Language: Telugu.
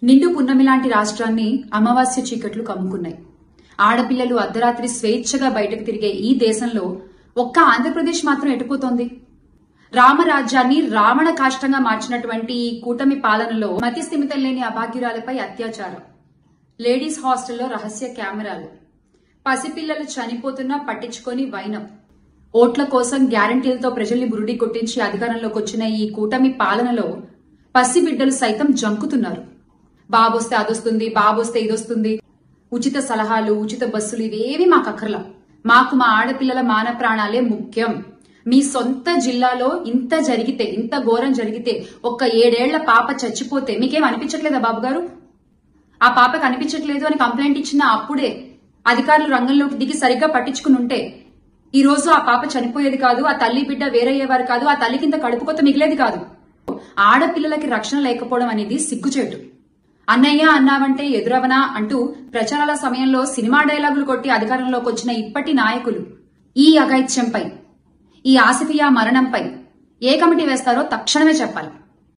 నిండు పున్నమి లాంటి రాష్ట్రాన్ని అమావాస్య చీకట్లు కమ్ముకున్నాయి. ఆడపిల్లలు అర్ధరాత్రి స్వేచ్ఛగా బయటకు తిరిగే ఈ దేశంలో ఒక్క ఆంధ్రప్రదేశ్ మాత్రం ఎటుపోతోంది. రామరాజ్యాన్ని రావణ కాష్టంగా మార్చినటువంటి ఈ కూటమి పాలనలో మతి స్థిమితం లేని అభాగ్యురాలపై అత్యాచారం, లేడీస్ హాస్టల్లో రహస్య కెమెరాలు, పసిపిల్లలు చనిపోతున్నా పట్టించుకొని వైనం, ఓట్ల కోసం గ్యారంటీలతో ప్రజల్ని బురుడి కొట్టించి అధికారంలోకి వచ్చిన ఈ కూటమి పాలనలో పసిబిడ్డలు సైతం జంకుతున్నారు. బాబొస్తే అదొస్తుంది, బాబొస్తే ఇదొస్తుంది, ఉచిత సలహాలు, ఉచిత బస్సులు ఇవేవి మాకు అక్కర్లా. మాకు మా ఆడపిల్లల మాన ప్రాణాలే ముఖ్యం. మీ సొంత జిల్లాలో ఇంత జరిగితే, ఇంత ఘోరం జరిగితే, ఒక్క 7 ఏళ్ల పాప చచ్చిపోతే మీకేం అనిపించట్లేదా బాబు గారు? ఆ పాపకు అనిపించట్లేదు అని కంప్లైంట్ ఇచ్చిన అప్పుడే అధికారులు రంగంలోకి దిగి సరిగ్గా పట్టించుకుని ఉంటే ఈ రోజు ఆ పాప చనిపోయేది కాదు, ఆ తల్లి బిడ్డ వేరయ్యేవారు కాదు, ఆ తల్లి కింద కడుపుకొత్త మిగిలేది కాదు. ఆడపిల్లలకి రక్షణ లేకపోవడం అనేది సిగ్గుచేటు. అన్నయ్య అన్నావంటే ఎదురవనా అంటూ ప్రచారాల సమయంలో సినిమా డైలాగులు కొట్టి అధికారంలోకి వచ్చిన ఇప్పటి నాయకులు ఈ అఘాయిత్యంపై, ఈ ఆసిఫియా మరణంపై ఏ కమిటీ వేస్తారో తక్షణమే చెప్పాలి.